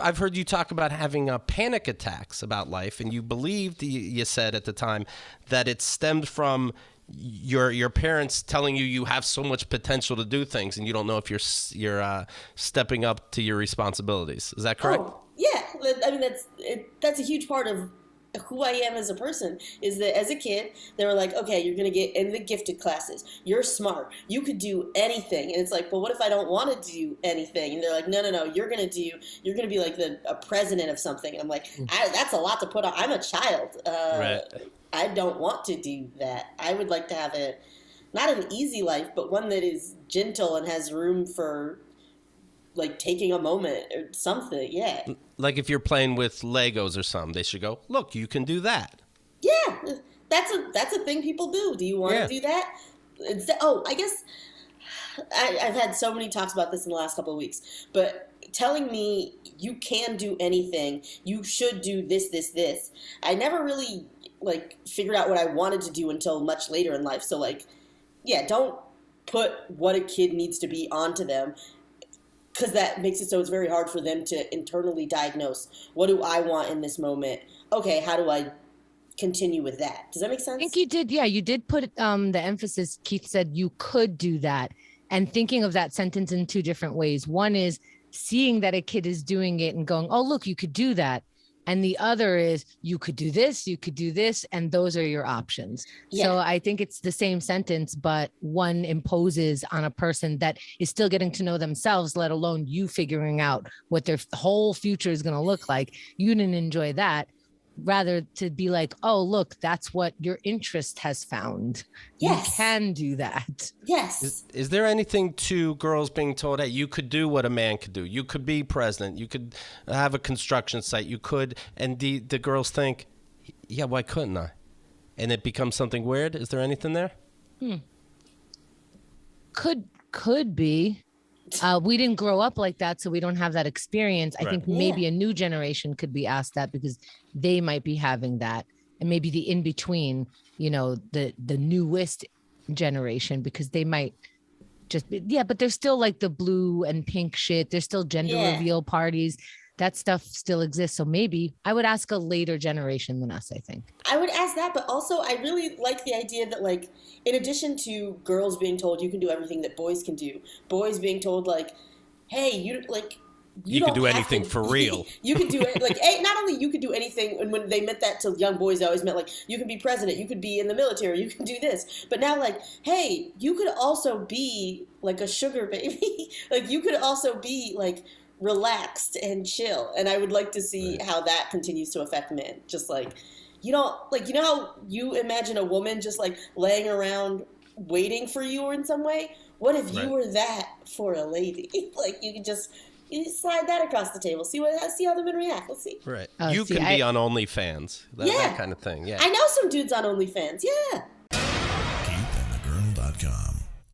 I've heard you talk about having panic attacks about life, and you believed, you said at the time, that it stemmed from your parents telling you have so much potential to do things, and you don't know if you're stepping up to your responsibilities. Is that correct? Oh, yeah. I mean, that's a huge part of who I am as a person, is that as a kid, they were like, okay, you're going to get in the gifted classes. You're smart. You could do anything. And it's like, but what if I don't want to do anything? And they're like, no, you're going to be like a president of something. I'm like, that's a lot to put on. I'm a child. Right. I don't want to do that. I would like to have not an easy life, but one that is gentle and has room for like taking a moment or something. Yeah. Like if you're playing with Legos or something, they should go, look, you can do that. Yeah. That's a thing people do. Do you want to do that? I guess I've had so many talks about this in the last couple of weeks, but telling me you can do anything, you should do this. I never really like figured out what I wanted to do until much later in life. So like, yeah, don't put what a kid needs to be onto them, because that makes it so it's very hard for them to internally diagnose, what do I want in this moment? Okay, how do I continue with that? Does that make sense? I think you did. Yeah, you did put the emphasis. Keith said you could do that, and thinking of that sentence in two different ways. One is seeing that a kid is doing it and going, oh, look, you could do that. And the other is you could do this, and those are your options. Yeah. So I think it's the same sentence, but one imposes on a person that is still getting to know themselves, let alone you figuring out what their whole future is going to look like. You didn't enjoy that. Rather to be like, oh, look, that's what your interest has found. Yes. You can do that. Yes. Is there anything to girls being told, hey, you could do what a man could do? You could be president. You could have a construction site. You could. And the girls think, yeah, why couldn't I? And it becomes something weird. Is there anything there? Could be. We didn't grow up like that, so we don't have that experience. Right. I think maybe a new generation could be asked that, because they might be having that, and maybe the in between, the newest generation, because they might just be, but there's still like the blue and pink shit. There's still gender reveal parties. That stuff still exists. So maybe I would ask a later generation than us, I think. I would ask that, but also I really like the idea that, like, in addition to girls being told you can do everything that boys can do, boys being told, like, hey, you can do anything for real. You can do it. Like, not only you could do anything, and when they meant that to young boys, they always meant, like, you can be president, you could be in the military, you can do this. But now, like, hey, you could also be, like, a sugar baby. Like, you could also be, like, relaxed and chill. And I would like to see how that continues to affect men. Just like, you know how you imagine a woman just like laying around waiting for you or in some way? What if you were that for a lady? Like, you could just slide that across the table. See how the men react. Let's see. Right. You can be on OnlyFans. That kind of thing. Yeah. I know some dudes on OnlyFans. Yeah.